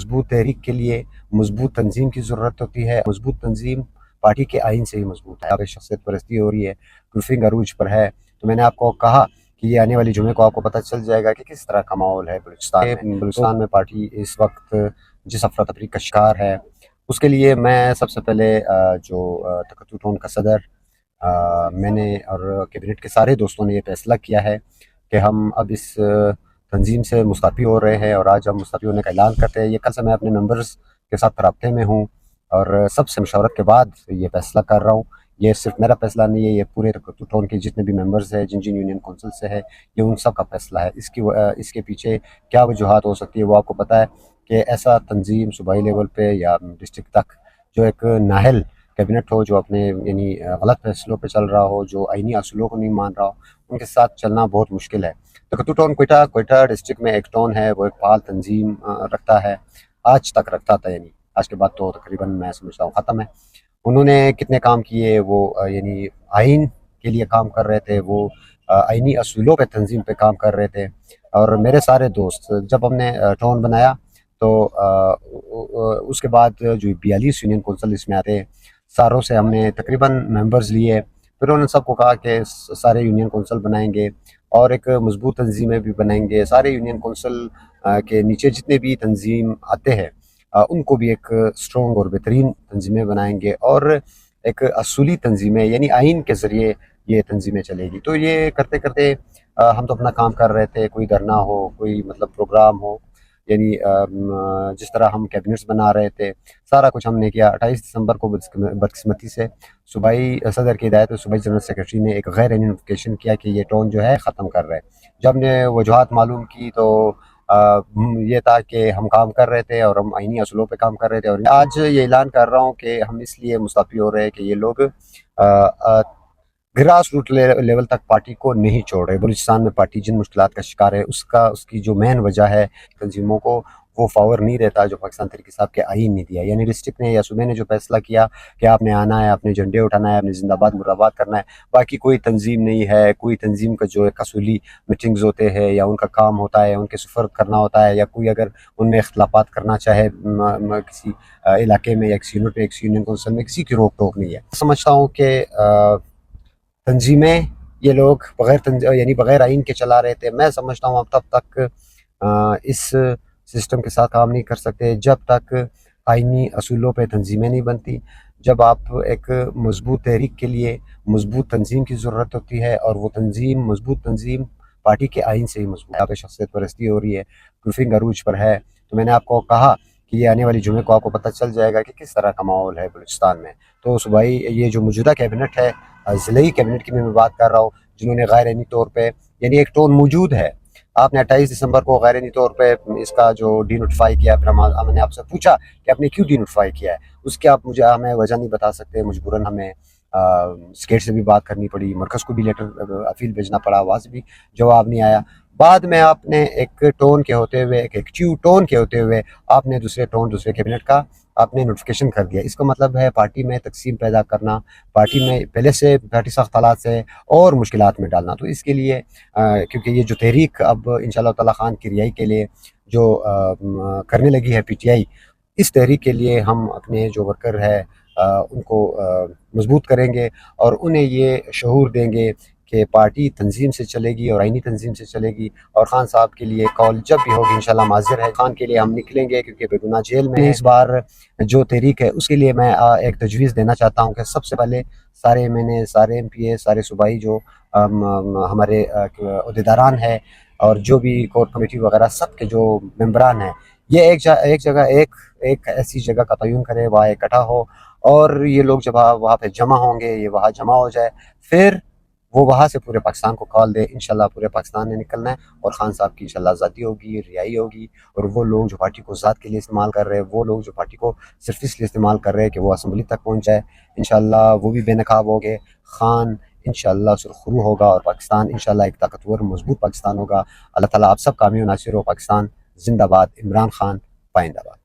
مضبوط تحریک کے لیے مضبوط تنظیم کی ضرورت ہوتی ہے. مضبوط تنظیم پارٹی کے آئین سے ہی مضبوط ہے. شخصیت پرستی ہو رہی ہے, پروفنگ عروج پر ہے. تو میں نے آپ کو کہا کہ یہ آنے والی جمعے کو آپ کو پتہ چل جائے گا کہ کس طرح کا ماحول ہے بلوچستان میں. پارٹی اس وقت جس افراتفری کا شکار ہے, اس کے لیے میں سب سے پہلے جو تکتو ٹون کا صدر, میں نے اور کیبنٹ کے سارے دوستوں نے یہ فیصلہ کیا ہے کہ ہم اب اس تنظیم سے مستعفی ہو رہے ہیں, اور آج ہم مستعفی ہونے کا اعلان کرتے ہیں. یہ کل سے میں اپنے ممبرز کے ساتھ رابطے میں ہوں, اور سب سے مشاورت کے بعد یہ فیصلہ کر رہا ہوں. یہ صرف میرا فیصلہ نہیں ہے, یہ پورے تکتو ٹون کے جتنے بھی ممبرز ہیں جن یونین کونسل سے ہے, یہ ان سب کا فیصلہ ہے. اس کے پیچھے کیا وجوہات ہو سکتی ہے وہ آپ کو پتہ ہے کہ ایسا تنظیم صوبائی لیول پہ یا ڈسٹرکٹ تک جو ایک نااہل کیبنٹ ہو, جو اپنے یعنی غلط فیصلوں پہ چل رہا ہو, جو آئینی اصولوں کو نہیں مان رہا ہو, ان کے ساتھ چلنا بہت مشکل ہے. تکتو ٹون کوئٹہ ڈسٹرکٹ میں ایک ٹون ہے, وہ ایک فعال تنظیم رکھتا ہے, آج تک رکھتا تھا. یعنی آج کے بعد تو تقریباً میں سمجھتا ہوں ختم ہے. انہوں نے کتنے کام کیے, وہ یعنی آئین کے لیے کام کر رہے تھے, وہ آئینی اصولوں پہ تنظیم پہ کام کر رہے تھے. اور میرے سارے دوست جب ہم نے ٹون بنایا تو اس کے بعد جو 42 یونین کونسل اس میں آتے ہیں, ساروں سے ہم نے تقریباً ممبرز لیے. پھر انہوں نے سب کو کہا کہ سارے یونین کونسل بنائیں گے اور ایک مضبوط تنظیمیں بھی بنائیں گے. سارے یونین کونسل کے نیچے جتنے بھی تنظیم آتے ہیں ان کو بھی ایک اسٹرونگ اور بہترین تنظیمیں بنائیں گے, اور ایک اصولی تنظیمیں یعنی آئین کے ذریعے یہ تنظیمیں چلے گی. تو یہ کرتے کرتے ہم تو اپنا کام کر رہے تھے, کوئی دھرنا ہو, کوئی مطلب پروگرام ہو, یعنی جس طرح ہم کیبنٹس بنا رہے تھے سارا کچھ ہم نے کیا. 28 دسمبر کو بدقسمتی سے صوبائی صدر کی ہدایت میں صوبائی جنرل سیکرٹری نے ایک غیر آئینی نوٹیفیکیشن کیا کہ یہ ٹون جو ہے ختم کر رہے. جب نے وجوہات معلوم کی تو یہ تھا کہ ہم کام کر رہے تھے اور ہم آئینی اصولوں پہ کام کر رہے تھے, اور آج یہ اعلان کر رہا ہوں کہ ہم اس لیے مستعفی ہو رہے ہیں کہ یہ لوگ گراس روٹ لیول تک پارٹی کو نہیں چھوڑ رہے. بلوچستان میں پارٹی جن مشکلات کا شکار ہے اس کی جو مین وجہ ہے تنظیموں کو وہ پاور نہیں دیتا جو پاکستان تحریک انصاف کے آئین نے دیا. یعنی ڈسٹرکٹ نے یا صوبے نے جو فیصلہ کیا کہ آپ نے آنا ہے, اپنے جھنڈے اٹھانا ہے, اپنے زندہ باد مرد آباد کرنا ہے, باقی کوئی تنظیم نہیں ہے. کوئی تنظیم کا جو ایک اصولی میٹنگز ہوتے ہیں یا ان کا کام ہوتا ہے, ان کے سفر کرنا ہوتا ہے, یا کوئی اگر ان میں اختلافات کرنا چاہے کسی علاقے میں یا کسی یونٹ میں, کسی یونین کونسل میں, کسی کی روک ٹوک نہیں ہے. سمجھتا ہوں کہ تنظیمیں یہ لوگ بغیر آئین کے چلا رہے تھے. میں سمجھتا ہوں اب تب تک اس سسٹم کے ساتھ کام نہیں کر سکتے جب تک آئینی اصولوں پہ تنظیمیں نہیں بنتی. جب آپ ایک مضبوط تحریک کے لیے مضبوط تنظیم کی ضرورت ہوتی ہے, اور وہ مضبوط تنظیم پارٹی کے آئین سے ہی مضبوط ہے. شخصیت پرستی ہو رہی ہے, پروفنگ عروج پر ہے. تو میں نے آپ کو کہا کہ یہ آنے والی جمعے کو آپ کو پتہ چل جائے گا کہ کس طرح کا ماحول ہے بلوچستان میں. تو صوبائی یہ جو موجودہ کیبنٹ ہے, ضلعی کیبنٹ کی میں بات کر رہا ہوں, جنہوں نے غیر آئینی طور پہ یعنی ایک ٹون موجود ہے. آپ نے 28 دسمبر کو غیر آئینی طور پہ اس کا جو ڈی نوٹیفائی کیا, پھر میں نے آپ سے پوچھا کہ آپ نے کیوں ڈی نوٹیفائی کیا ہے. اس کے آپ ہمیں وجہ نہیں بتا سکتے. مجبوراً ہمیں اسٹیٹ سے بھی بات کرنی پڑی, مرکز کو بھی لیٹر اپیل بھیجنا پڑا, وہاں سے بھی جواب نہیں آیا. بعد میں آپ نے ایک ٹون کے ہوتے ہوئے, ایک ایکٹیو ٹون کے ہوتے ہوئے آپ نے دوسرے کیبنٹ کا آپ نے نوٹیفیکیشن کر دیا. اس کا مطلب ہے پارٹی میں تقسیم پیدا کرنا, پارٹی میں پہلے سے پارٹی سخت حالات سے اور مشکلات میں ڈالنا. تو اس کے لیے کیونکہ یہ جو تحریک اب انشاءاللہ تعالی خان کی رہائی کے لیے جو کرنے لگی ہے پی ٹی آئی, اس تحریک کے لیے ہم اپنے جو ورکر ہے ان کو مضبوط کریں گے, اور انہیں یہ شعور دیں گے کہ پارٹی تنظیم سے چلے گی اور آئینی تنظیم سے چلے گی. اور خان صاحب کے لیے کال جب بھی ہوگی انشاءاللہ حاضر ہے. خان کے لیے ہم نکلیں گے کیونکہ بے گناہ جیل میں ہے. اس بار جو تحریک ہے اس کے لیے میں ایک تجویز دینا چاہتا ہوں کہ سب سے پہلے سارے ایم پی اے, سارے صوبائی جو ہمارے عہدیداران ہیں, اور جو بھی کور کمیٹی وغیرہ سب کے جو ممبران ہیں, یہ ایک جگہ ایک ایسی جگہ کا تعین کرے, وہاں اکٹھا ہو, اور یہ لوگ جب وہاں پہ جمع ہوں گے, یہ وہاں جمع ہو جائے, پھر وہ وہاں سے پورے پاکستان کو کال دے. انشاءاللہ پورے پاکستان نے نکلنا ہے, اور خان صاحب کی انشاءاللہ آزادی ہوگی, رہائی ہوگی. اور وہ لوگ جو پارٹی کو ذات کے لیے استعمال کر رہے ہیں, وہ لوگ جو پارٹی کو صرف اس لیے استعمال کر رہے ہیں کہ وہ اسمبلی تک پہنچ جائے, انشاءاللہ وہ بھی بے نقاب ہو گئے. خان انشاءاللہ سرخرو ہوگا, اور پاکستان انشاءاللہ ایک طاقتور مضبوط پاکستان ہوگا. اللہ تعالیٰ آپ سب کامیاب ناصر ہو. پاکستان زندہ باد. عمران خان پائندہ باد.